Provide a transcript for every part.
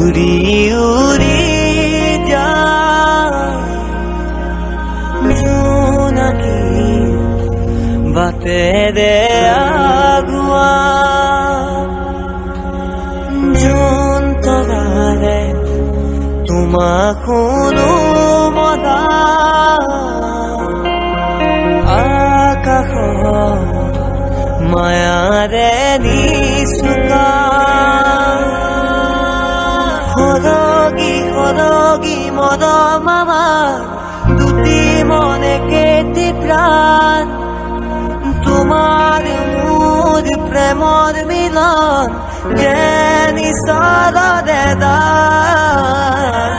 উৰি উৰি যায় জোনাকী বাটেৰে আগুৱা জোন তৰাৰে তোমাক শুনো মনা আকাশত মায়াৰে নিচুকা সৰগী সৰগী মৰম আমাৰ দুটি মনে কেটি প্ৰাণ তোমাৰ মোৰ প্ৰেমৰ মিলন যেন ইশাৰাৰে দান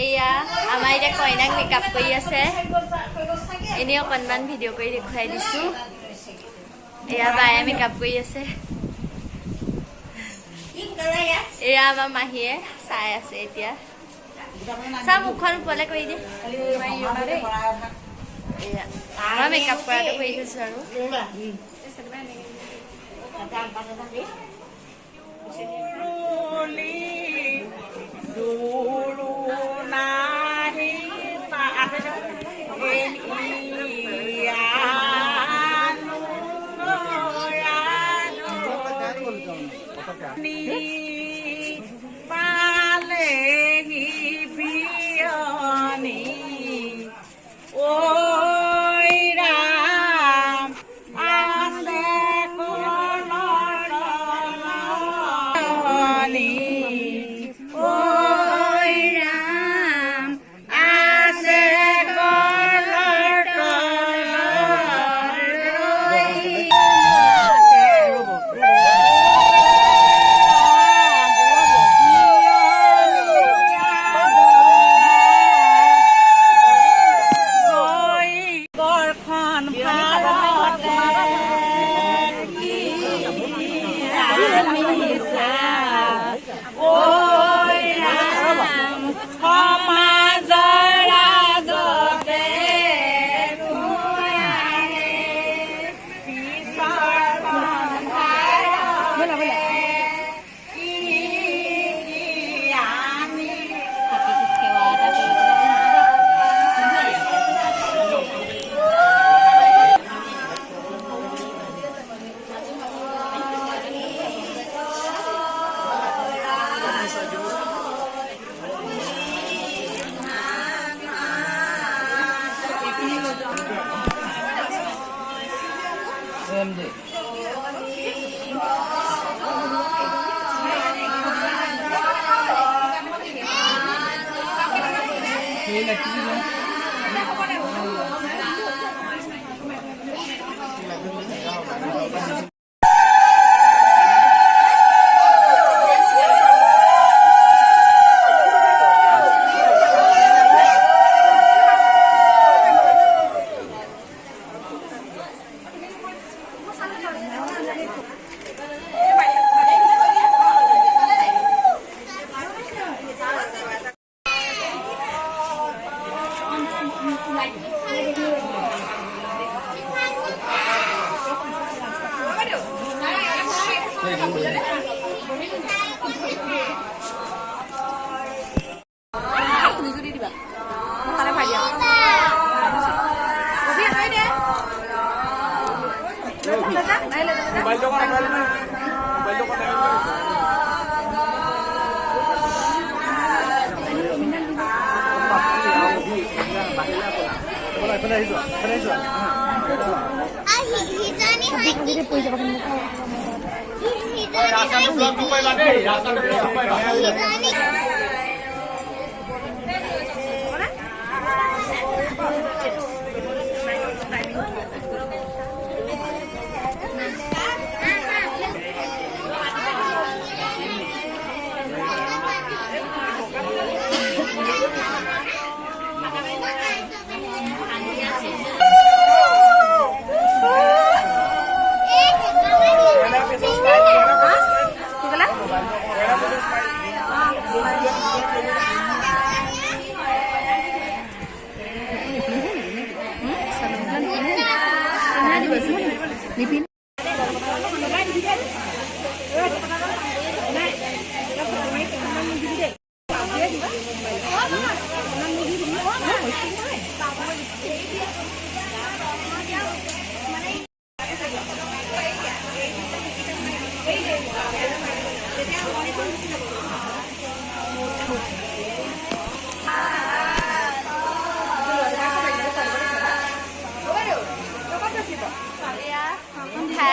এয়া আমাৰ এতিয়া কইনাক মেকআপ কৰি আছে এনেই অকণমান ভিডিঅ' কৰি দেখুৱাই দিছো এয়া বায়ে মেকআপ কৰি আছে এয়া আমাৰ মাহীয়ে চাই আছে এতিয়া চা মুখখন ওপৰলৈ কৰি দে এয়া আমাৰ মেকআপ কৰাটো কৰি থৈছো আৰু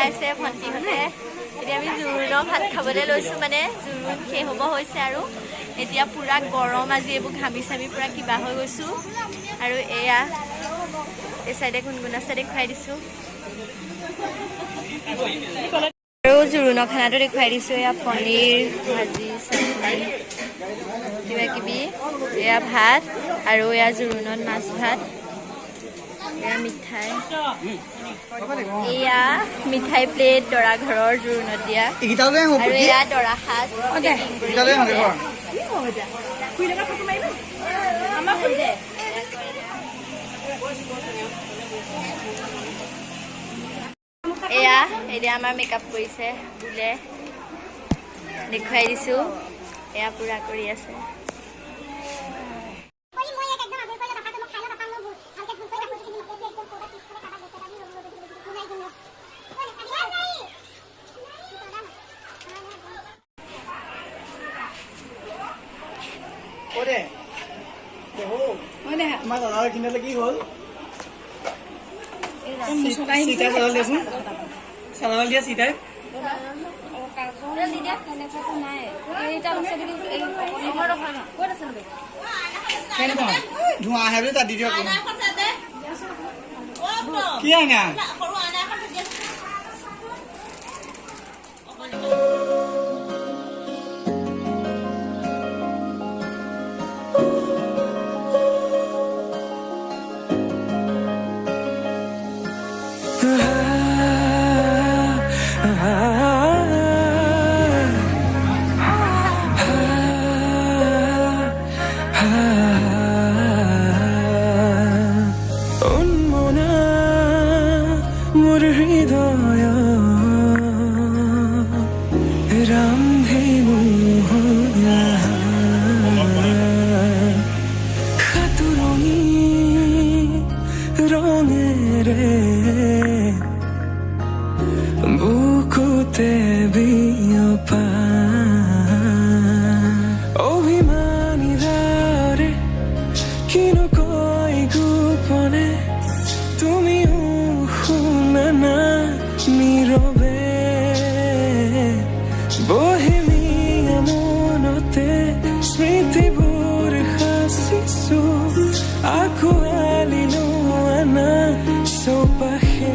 আছে ভণ্টিহঁতে এতিয়া আমি জোৰোণৰ ভাত খাবলৈ লৈছোঁ মানে জোৰোণ শেষ হ'ব হৈছে আৰু এতিয়া পূৰা গৰম আজি এইবোৰ ঘামি চামি পূৰা কিবা হৈ গৈছোঁ আৰু এয়া এই চাইডে গুণগুণ আছে দেখুৱাই দিছোঁ আৰু জোৰোণৰ খানাটো দেখুৱাই দিছোঁ এয়া পনীৰ ভাজি চাটনি কিবা কিবি এয়া ভাত আৰু এয়া জোৰোণত মাছ ভাত এয়া মিঠাই এয়া মিঠাই প্লেট দৰা ঘৰৰ জোৰোণত দিয়া আৰু এয়া দৰা সাজ এয়া এতিয়া আমাৰ মেকআপ কৰিছে বোলে দেখুৱাই দিছোঁ এয়া পূৰা কৰি আছে কি হ'ল চালাল দিয়া চিটাই ধোঁৱা আহে বুলি তাত দি দিয়ক কি আইনা বুকুতে বিয়পা অভিমানী ধাৰে কিনকৈ গোপনে তুমিও শুনা না নীৰৱে বহেমিয়া মনতে স্মৃতিবোৰ সাঁচিছো আঁকোৱালি লোৱা না চৌপাশে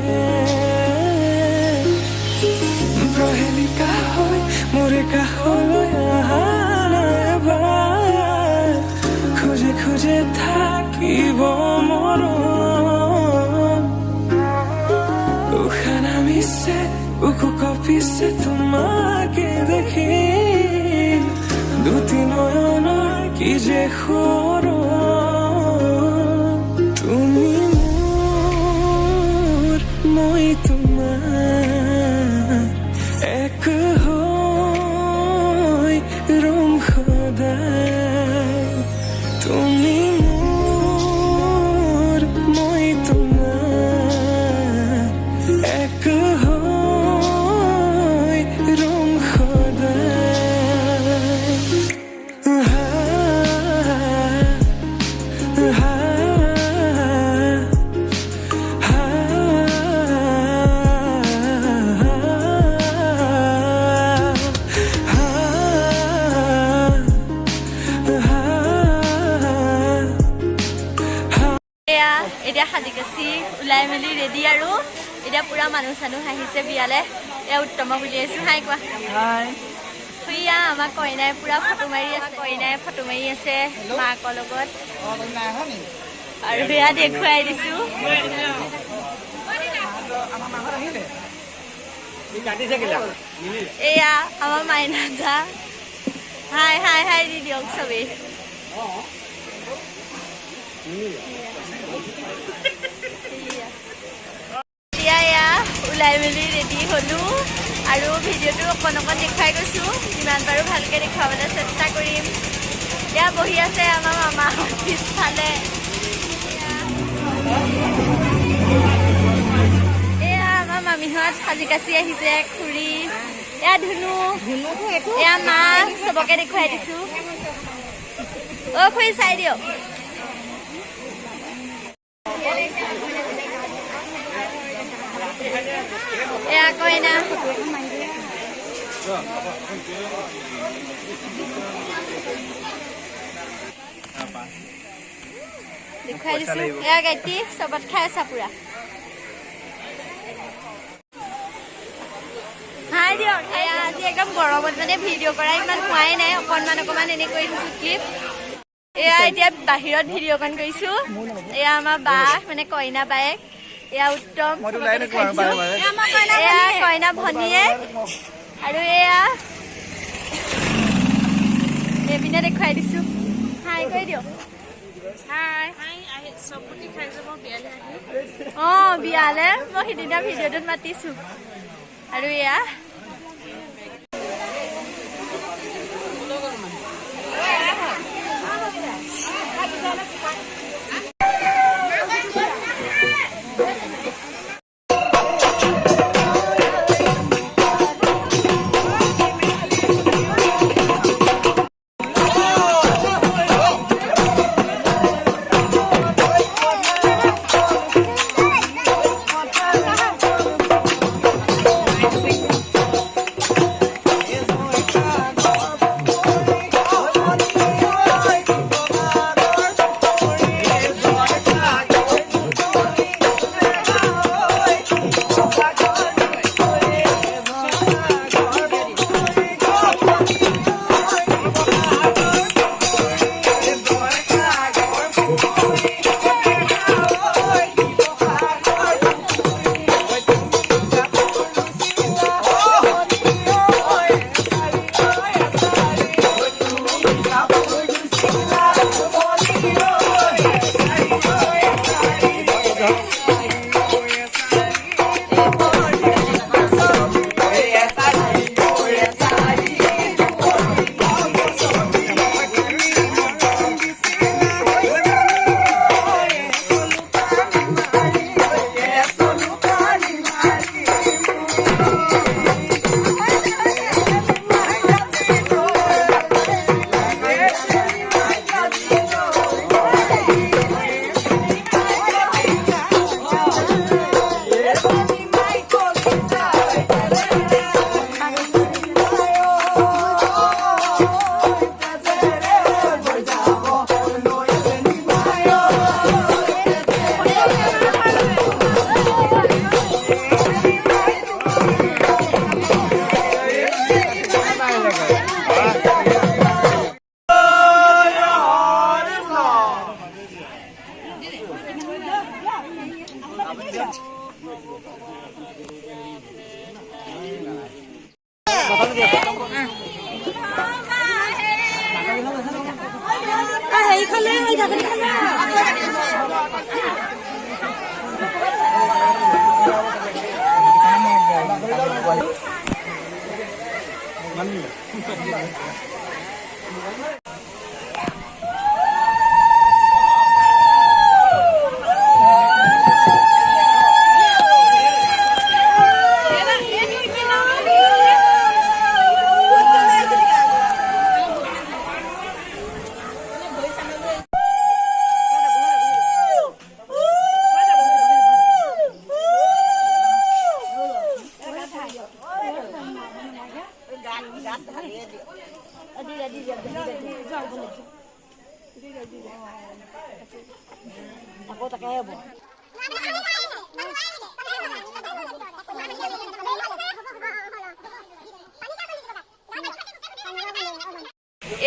প্ৰহেলিকা হৈ মোৰে কাষলৈ অহা নাইবাৰ খোজে খোজে থাকিব মৰম উশাহ নামিছে বুকু কঁপিছে তোমাকে দেখি দুটি নয়নৰ কি যে সৰম তুমি মোৰ মই তোমাৰ এক হৈ ৰম সদায় তুমি মোৰ মই তোমাৰ এক হৈ ৰম সদায় এতিয়া সাজি কাচি ওলাই মেলি ৰেডি আৰু এতিয়া পুৰা মানুহ চানুহ আহিছে বিয়ালে এয়া উত্তম বুলি আছো হাই কোৱা খুৰীয়া আমাৰ কইনাই পুৰা ফটো মাৰি আছে কইনাই ফটো মাৰি আছে মাকৰ লগত আৰু এয়া দেখুৱাই দিছো এয়া আমাৰ মাইনা দা হাই হাই হাই দি দিয়ক চবেই এতিয়া ওলাই মেলি ৰেডি হলো আৰু ভিডিঅ'টো অকণ অকণ দেখুৱাই গৈছো যিমান পাৰো ভালকে দেখুৱাবলৈ চেষ্টা কৰিম এতিয়া বহি আছে আমাৰ মামা পিছফালে এয়া আমাৰ মামীহঁত সাজি কাচি আহিছে খুৰী এয়া ধুনু এয়া মা চবকে দেখুৱাই দিছো অ' খুৰী চাই দিয়ক এয়া কইনা দেখুৱাই দিছো এয়া গাইতি চবত খাই আছা পুৰা হাই দিয়ক এয়া আজি একদম গৰমত মানে ভিডিঅ' কৰা ইমান হোৱাই নাই অকণমান এনে কৰি দিছো ক্লিপ এয়া এতিয়া বাহিৰত ভিডিঅ' কন কৰিছো এয়া আমাৰ বা মানে কইনা বায়েক এয়া উত্তম এয়া কইনা ভনীয়েক আৰু এয়া এইপিনে দেখুৱাই দিছো হাই কৈ দিয়ক বিয়ালে মই সিদিনা ভিডিঅ'টোত মাতিছো আৰু এয়া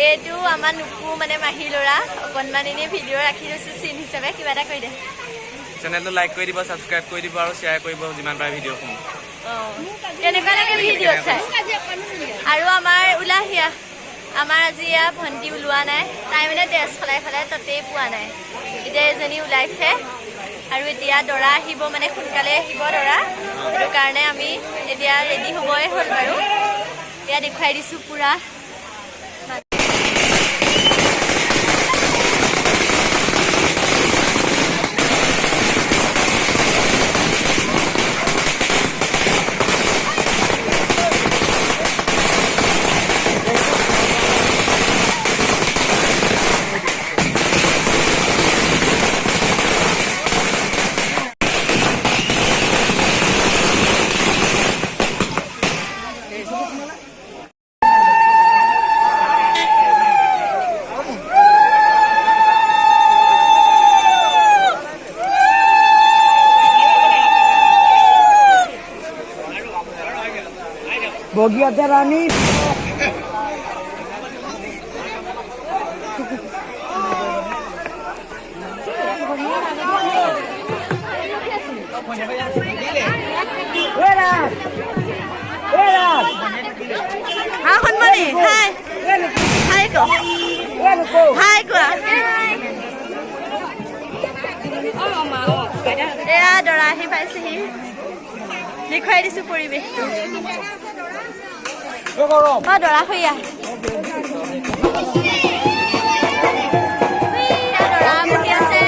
এইটো আমাৰ নুকু মানে মাহী ল'ৰা অকণমান এনেই ভিডিঅ' ৰাখি লৈছোঁ চিন হিচাপে কিবা এটা কৰি দে চেনেলটো লাইক কৰি দিব ছাবস্ক্ৰাইব কৰি দিব আৰু শ্বেয়াৰ কৰিব যিমান পাৰে ভিডিঅ'সমূহ কেনেকুৱা লাগে ভিডিঅ' চাই আৰু আমাৰ ওলাহিয়া আমাৰ আজি ইয়াৰ ভণ্টি ওলোৱা নাই তাই মানে তেজ সলাই তাতেই পোৱা নাই এতিয়া এজনী ওলাইছে আৰু এতিয়া দৰা আহিব মানে সোনকালে আহিব দৰা সেইটো কাৰণে আমি এতিয়া ৰেডি হ'বই হ'ল বাৰু এয়া দেখুৱাই দিছোঁ পুৰা বগীয়াতে ৰানী হা শুনবনি হাই হাই ক হাই কোৱা এয়া দৰা আহি পাইছেহি দেখুৱাই দিছো পৰিৱেশটো দৰা হৈ আহ দৰা বহি আছে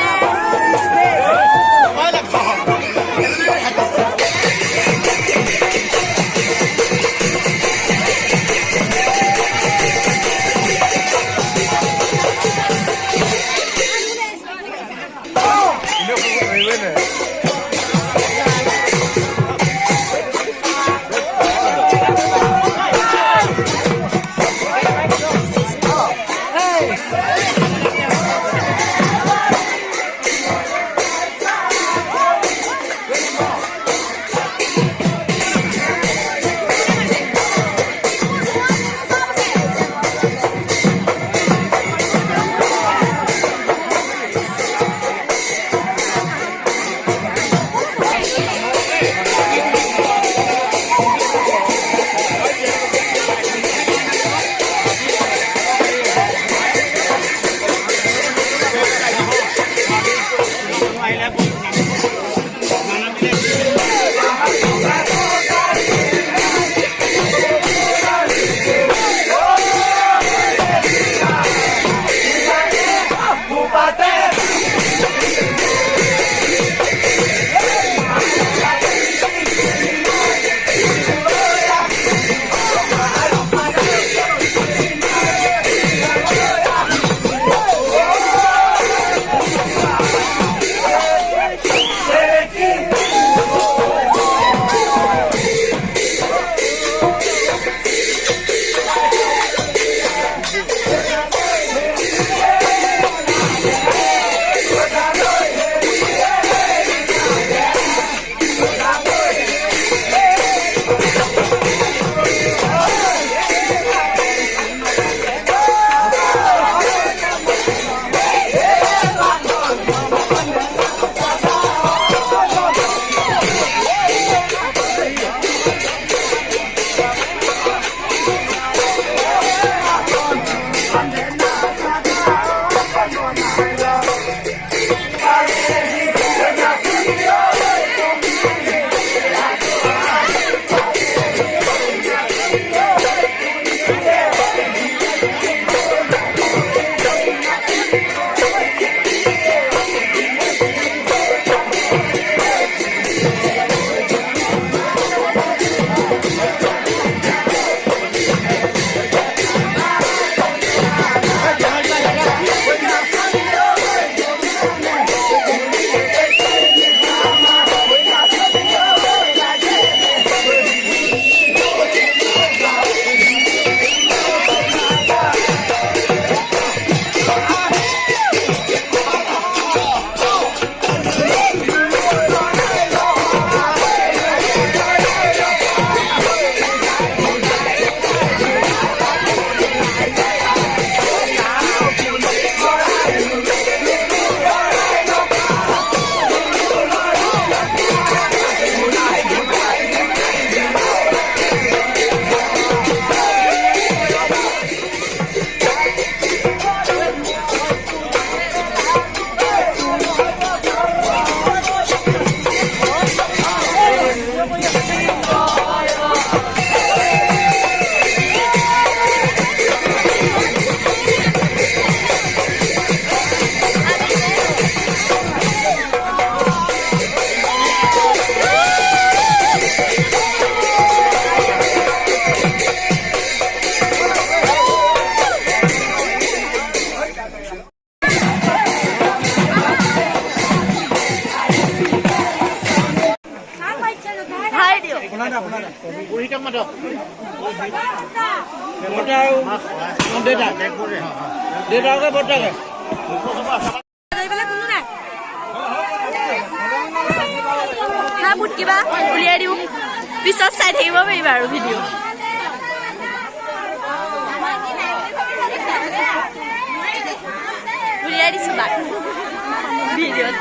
কিবা উলিয়াই দিওঁ পিছত চাই থাকিব পাৰিবা আৰু ভিডিঅ' উলিয়াই দিছোঁ বাক ভিডিঅ'ত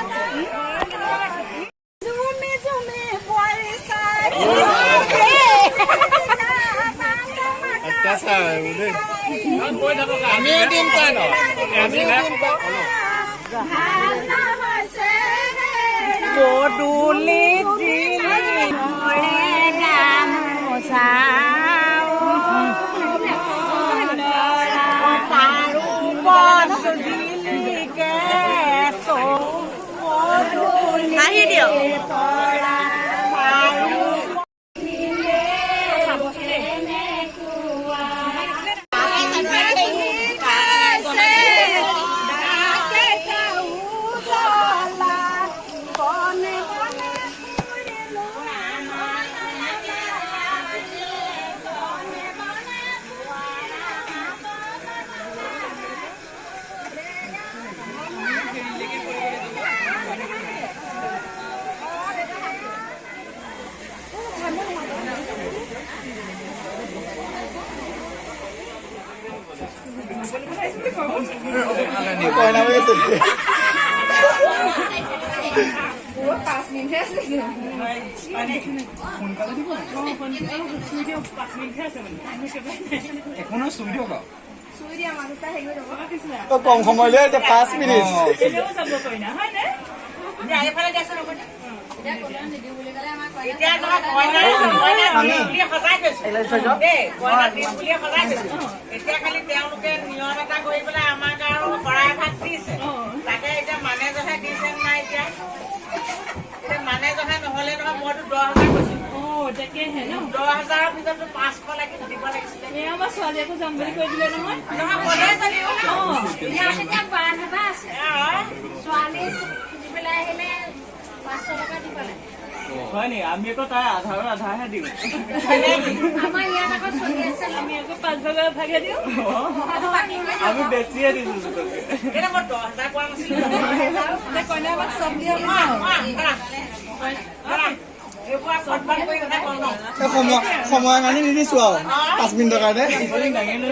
আহি দিয়ক কম সময় লৈ 5 মিনিট এতিয়া খালি তেওঁলোকে নিয়ম এটা কৰি পেলাই আমাক আৰু শৰাই ভাত দিছে তাকে এতিয়া মানে জহাই দিছে নাই এতিয়া মানে জহাই নহলে নহয় মইতো 10,000 কৈছিলো 10,000ৰ ভিতৰতো 500 লাগি দিব লাগিছিলে আমাৰ ছোৱালী আকৌ যাম বুলি কৈ দিলে নহয় ছোৱালী খুজি পেলাই আহিলে 500 টকা দিব লাগে হয় নি আমি আকৌ তাই আধাৰৰ আধাহে দিওঁ আমাৰ ইয়াত আকৌ চলি আছে আমি আকৌ 5 ভাগে দিওঁ আমি বেছিয়ে দিছো এটা মই 10,000 কোৱা নাছিলো কইনা আমাক চব দিয়ে সময় কাৰণে নিদিছো আৰু 5 মিনিটৰ কাৰণে দাঙি লৈ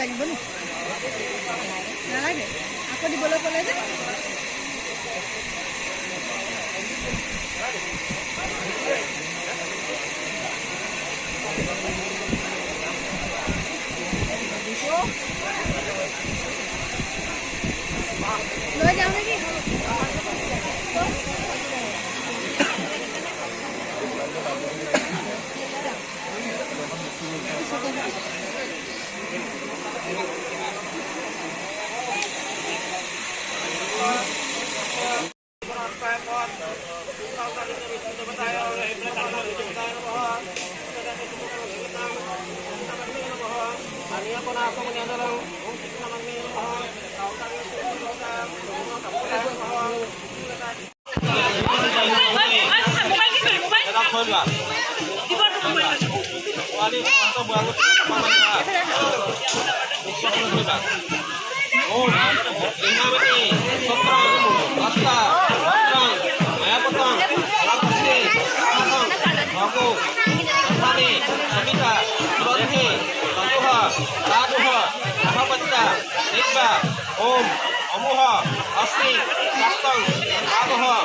লাগিব নি নালাগে আকৌ দিবলৈ ক'লে যে লৈ যাওঁ নেকি Om, Amoha, Asni, Kastang, Amoha,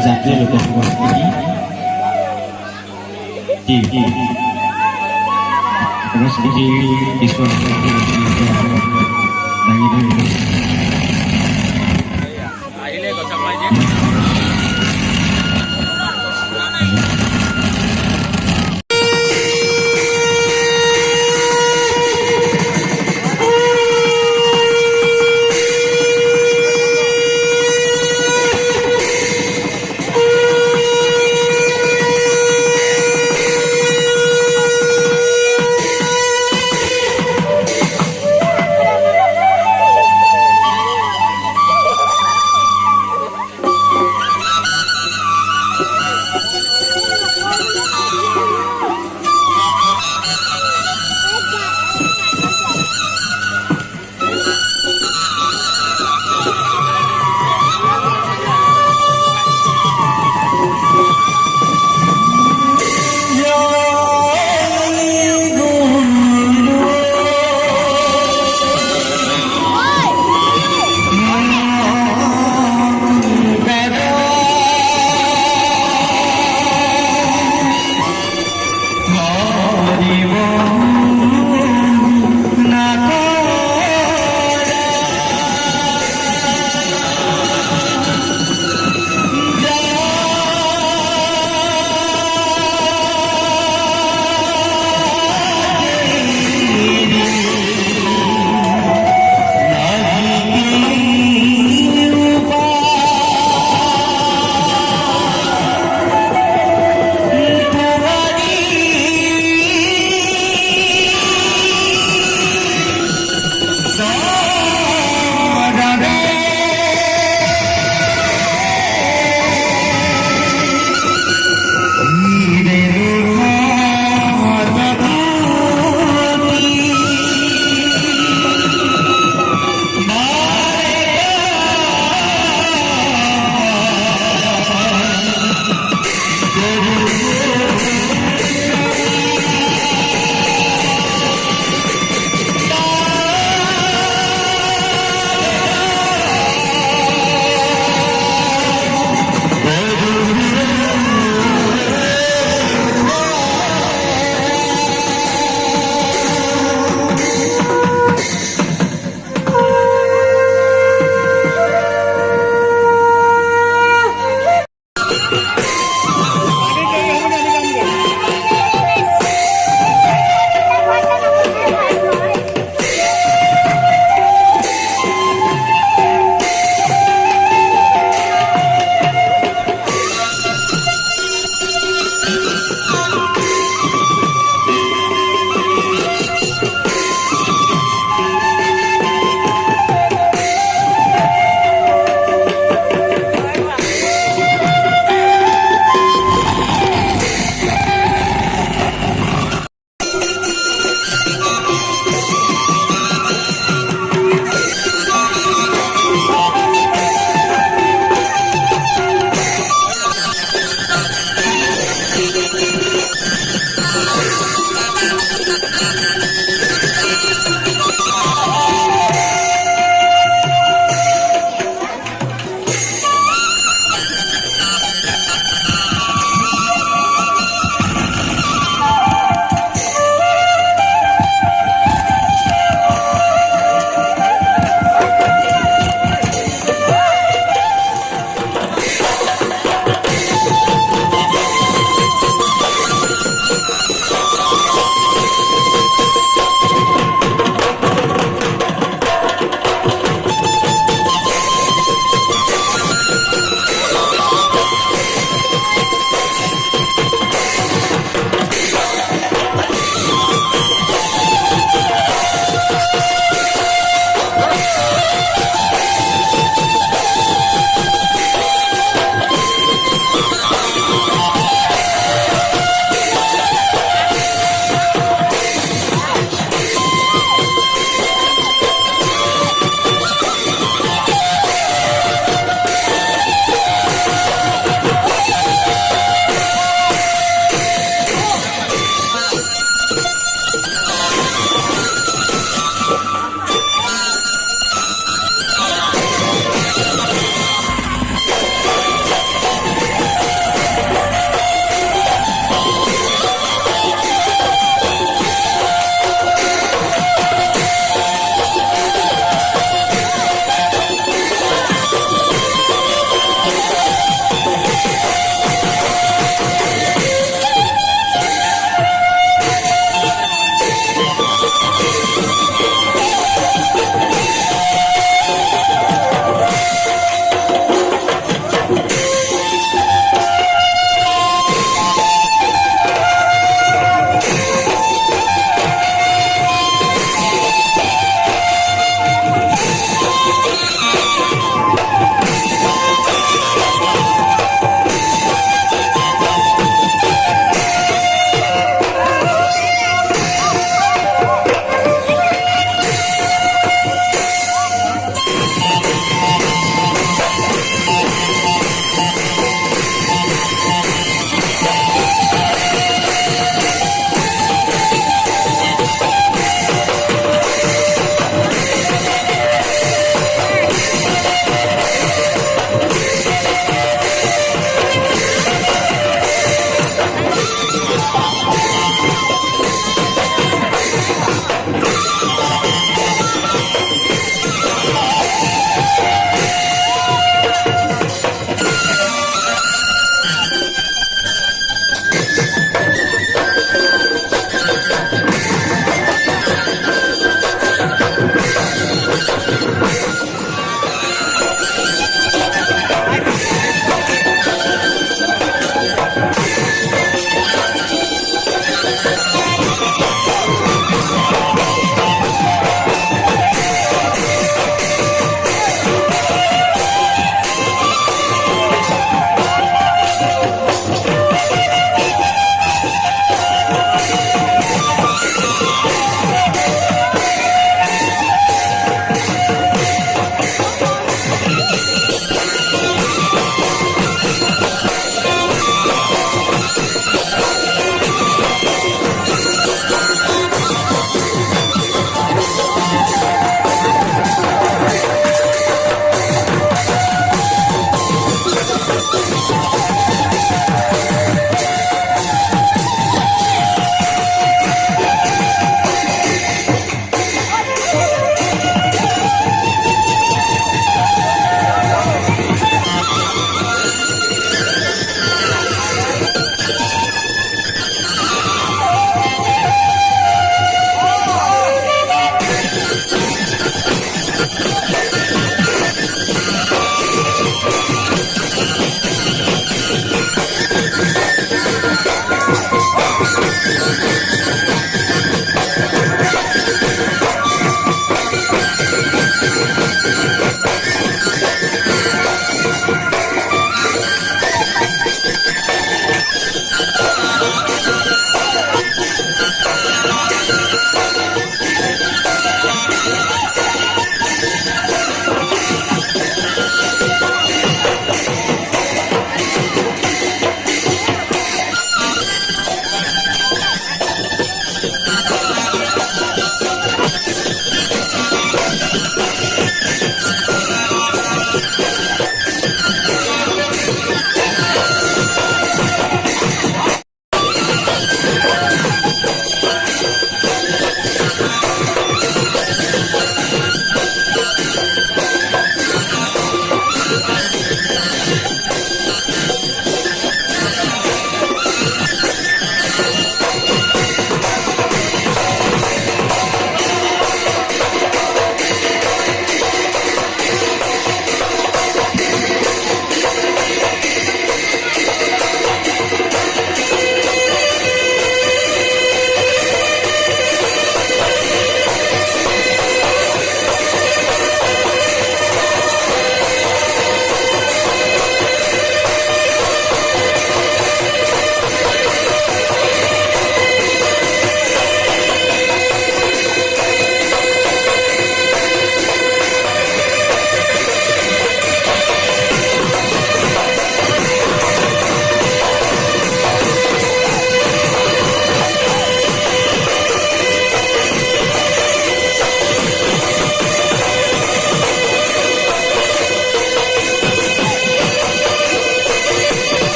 Janji lebih kuat lagi. Terus di diskon lagi. আহিলে কথা কয় যে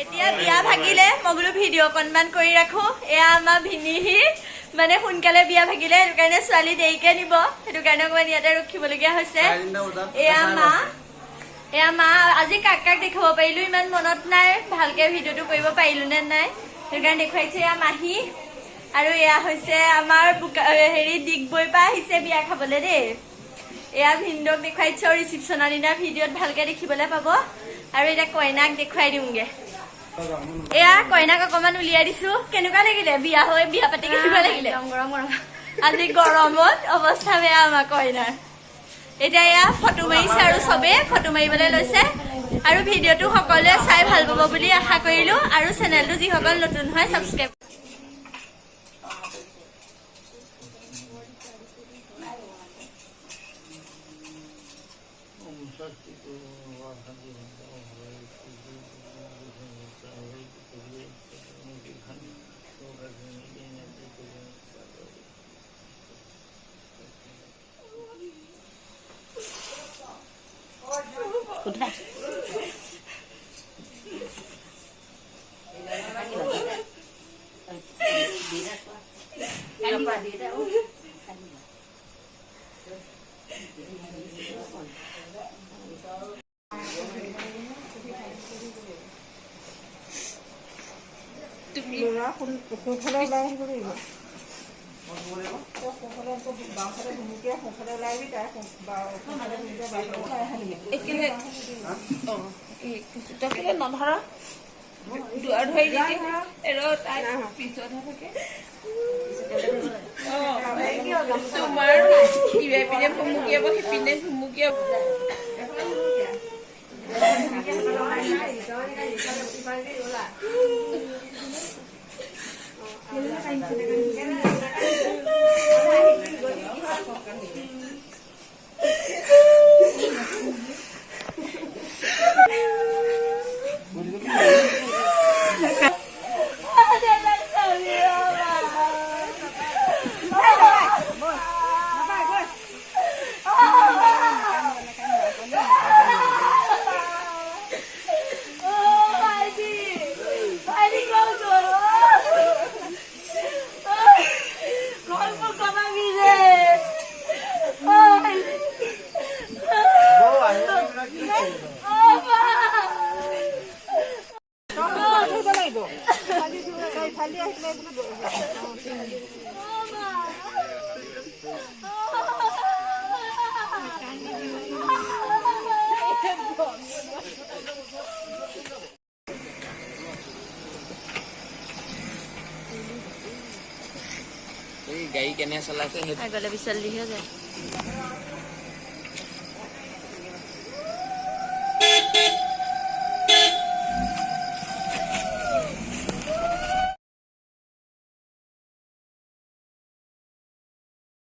এতিয়া বিয়া ভাগিলে মই বোলো ভিডিঅ' অকণমান কৰি ৰাখো এয়া আমাৰ ভিনিহি মানে সোনকালে বিয়া ভাগিলে সেইটো কাৰণে ছোৱালী দেৰিকে নিব সেইটো কাৰণে অকণমান ইয়াতে ৰখিবলগীয়া হৈছে এয়া মা আজি কাক কাক দেখাব পাৰিলো ইমান মনত নাই ভালকে ভিডিঅ'টো কৰিব পাৰিলো নে নাই সেইটো কাৰণে দেখুৱাইছে এয়া মাহী আৰু এয়া হৈছে আমাৰ হেৰি ডিগবৈৰ পৰা আহিছে বিয়া খাবলৈ দেই এয়া ভিনদক দেখুৱাইছে ৰিচিপশ্যনৰ দিনা ভিডিঅ'ত ভালকে দেখিবলৈ পাব আৰু এতিয়া কইনাক দেখুৱাই দিওঁগে এয়া কইনাক অকমান উলিয়াই দিছো কেনেকুৱা লাগিলে বিয়া হৈ বিয়া পাতি কেনেকুৱা লাগিলে গৰম গৰম আজি গৰমত অৱস্থা বেয়া আমাৰ কইনাৰ এতিয়া এয়া ফটো মাৰিছে আৰু চবে ফটো মাৰিবলৈ লৈছে আৰু ভিডিঅ'টো সকলোৱে চাই ভাল পাব বুলি আশা কৰিলো আৰু চেনেলটো যিসকল নতুন হয় ছাবস্ক্ৰাইব নধৰা দুৱাৰ ধৰি দি পিছতহে থাকে তোমাৰ ইপিনে পিনে ভুমুকিয়াব সিপিনে ভুমুকিয়াব গাড়ী কেনে চলাইছে আগলে বিচল দিহে যায়